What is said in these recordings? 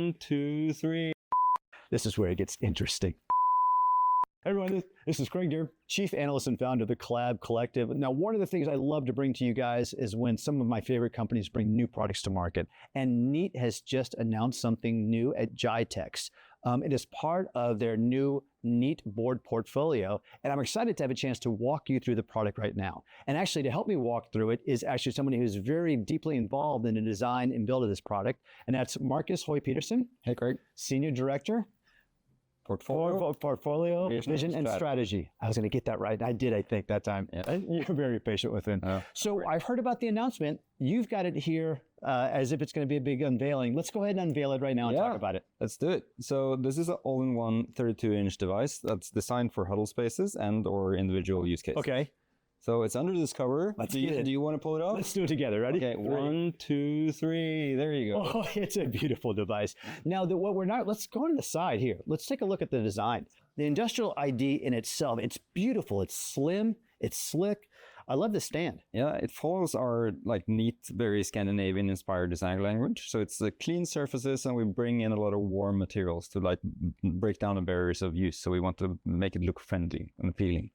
1, 2, 3. This is where it gets interesting. Hey everyone, this is Craig Durr, Chief Analyst and founder of the Collab Collective. Now, one of the things I love to bring to you guys is when some of my favorite companies bring new products to market. And Neat has just announced something new at GITEX. It is part of their new Neat board portfolio, and I'm excited to have a chance to walk you through the product right now. And actually, to help me walk through it is actually somebody who's very deeply involved in the design and build of this product, and that's Markus Høy-Petersen. Hey, Craig. Senior Director. Portfolio, vision, and strategy. I was going to get that right. I did, I think, that time. Yeah. You're very patient with it. So I've heard about the announcement. You've got it here as if it's going to be a big unveiling. Let's go ahead and unveil it right now and talk about it. Let's do it. So this is an all-in-one 32-inch device that's designed for huddle spaces and or individual use cases. Okay. So it's under this cover. Do you want to pull it off? Let's do it together. Ready? Okay, 1, 2, 3. There you go. Oh, it's a beautiful device. Now, let's go to the side here. Let's take a look at the design. The industrial ID in itself, it's beautiful. It's slim. It's slick. I love the stand. Yeah, it follows our neat, very Scandinavian-inspired design language. So it's clean surfaces, and we bring in a lot of warm materials to break down the barriers of use. So we want to make it look friendly and appealing.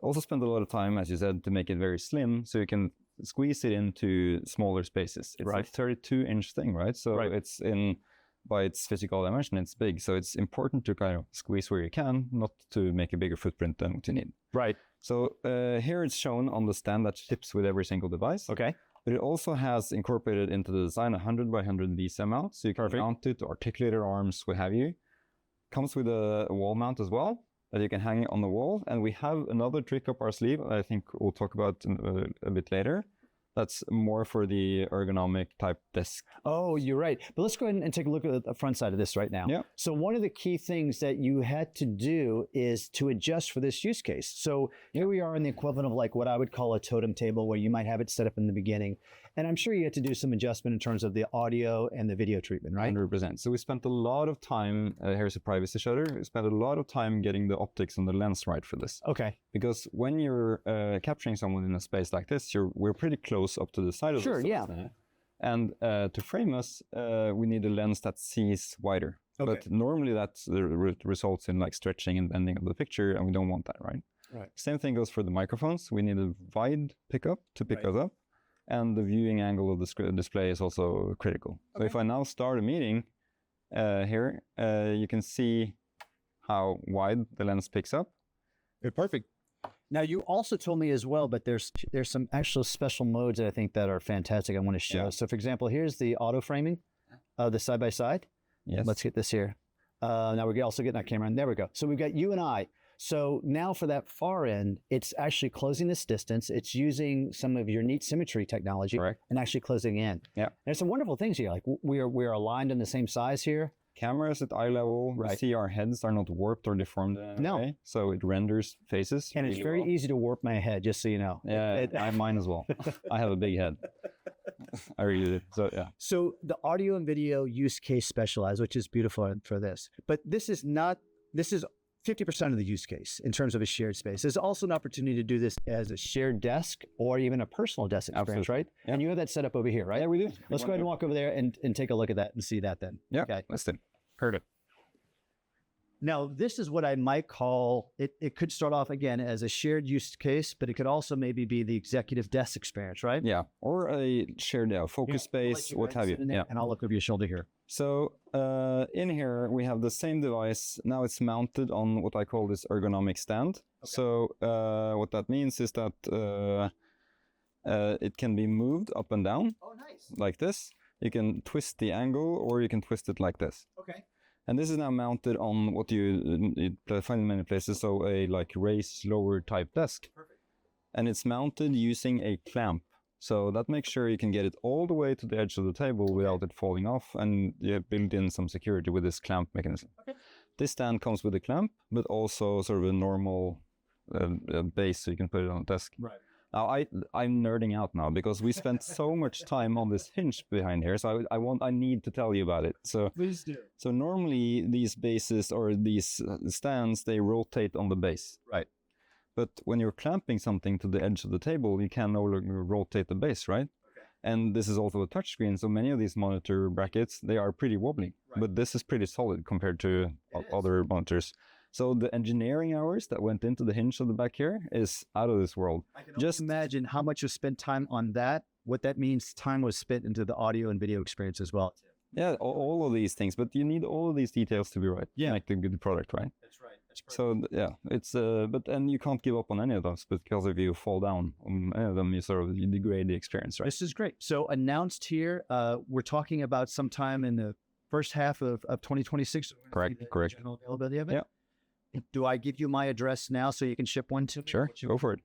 Also spend a lot of time, as you said, to make it very slim, so you can squeeze it into smaller spaces. It's a 32-inch thing, right? So it's by its physical dimension, it's big. So it's important to kind of squeeze where you can, not to make a bigger footprint than what you need. Right. So here it's shown on the stand that ships with every single device. Okay. But it also has incorporated into the design 100 by 100 VSM mount, so you can mount it, articulator arms, what have you. Comes with a wall mount as well, that you can hang it on the wall. And we have another trick up our sleeve I think we'll talk about a bit later. That's more for the ergonomic type desk. Oh, you're right. But let's go ahead and take a look at the front side of this right now. Yeah. So one of the key things that you had to do is to adjust for this use case. So here we are in the equivalent of what I would call a totem table, where you might have it set up in the beginning. And I'm sure you had to do some adjustment in terms of the audio and the video treatment, right? 100%. So we spent a lot of time, here's a privacy shutter, we spent a lot of time getting the optics and the lens right for this. Okay. Because when you're capturing someone in a space like this, we're pretty close up to the side of the Sure, yeah. And to frame us, we need a lens that sees wider. Okay. But normally that results in stretching and bending of the picture, and we don't want that, right? Right. Same thing goes for the microphones. We need a wide pickup to pick us up. And the viewing angle of the display is also critical. Okay. So if I now start a meeting here, you can see how wide the lens picks up. Perfect. Now, you also told me as well, but there's some actual special modes that I think that are fantastic I want to show. Yeah. So for example, here's the auto framing of the side-by-side. Yes. Let's get this here. Now we're also getting our camera in. There we go. So we've got you and I. So now for that far end, it's actually closing this distance. It's using some of your neat Symmetry technology. Correct. And actually closing in. Yeah. There's some wonderful things here. We're aligned in the same size here. Cameras at eye level. Right. You see our heads are not warped or deformed in any way, so it renders faces. And it's very easy to warp my head, just so you know. Yeah, mine as well. I have a big head. I really do. So yeah. So the audio and video use case specialized, which is beautiful for this. But this is 50% of the use case in terms of a shared space. There's also an opportunity to do this as a shared desk or even a personal desk experience, right? Yeah. And you have that set up over here, right? Yeah, we do. Let's go ahead and walk over there and take a look at that and see that then. Yeah, okay. Let's do. Heard it. Now, this is what I might call, it could start off again as a shared use case, but it could also maybe be the executive desk experience, right? Yeah, or a shared focus space, what have you. Yeah. And I'll look over your shoulder here. So in here, we have the same device. Now it's mounted on what I call this ergonomic stand. Okay. So what that means is that it can be moved up and down. Oh, nice. Like this. You can twist the angle, or you can twist it like this. Okay. And this is now mounted on what you find in many places, so a raise lower type desk. Perfect. And it's mounted using a clamp. So that makes sure you can get it all the way to the edge of the table without it falling off, and you build in some security with this clamp mechanism. Okay. This stand comes with a clamp, but also sort of a normal base, so you can put it on a desk. Right. Now I'm nerding out now because we spent so much time on this hinge behind here, so I need to tell you about it. So please do. So normally these bases or these stands, they rotate on the base. Right. But when you're clamping something to the edge of the table, you can no longer rotate the base, right? Okay. And this is also a touchscreen, so many of these monitor brackets, they are pretty wobbly, but this is pretty solid compared to other monitors. So the engineering hours that went into the hinge of the back here is out of this world. I can just imagine how much was spent time on that, what that means time was spent into the audio and video experience as well. Yeah, all of these things, but you need all of these details to be right, to make the good product, right? That's right. So yeah, it's and you can't give up on any of those, because if you fall down on any of them, you degrade the experience, right? This is great. So announced here, we're talking about sometime in the first half of 2026. Correct. General availability of it. Yeah. Do I give you my address now so you can ship one to me? Sure, go for it.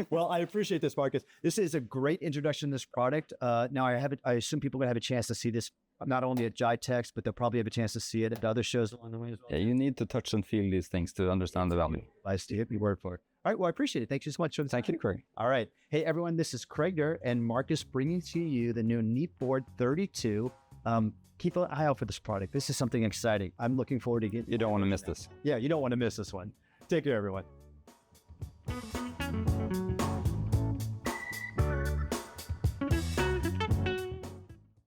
Well, I appreciate this, Markus. This is a great introduction to this product. Now I assume people are gonna have a chance to see this not only at GITEX, but they'll probably have a chance to see it at other shows along the way as well. Yeah, you need to touch and feel these things to understand the value. I hit me word for it. All right, well, I appreciate it. Thank you so much. Thank you, Craig. All right. Hey, everyone, this is Craig Durr and Markus bringing to you the new Neatboard 32. Keep an eye out for this product. This is something exciting. I'm looking forward to getting. You don't want to miss this. Yeah, you don't want to miss this one. Take care, everyone.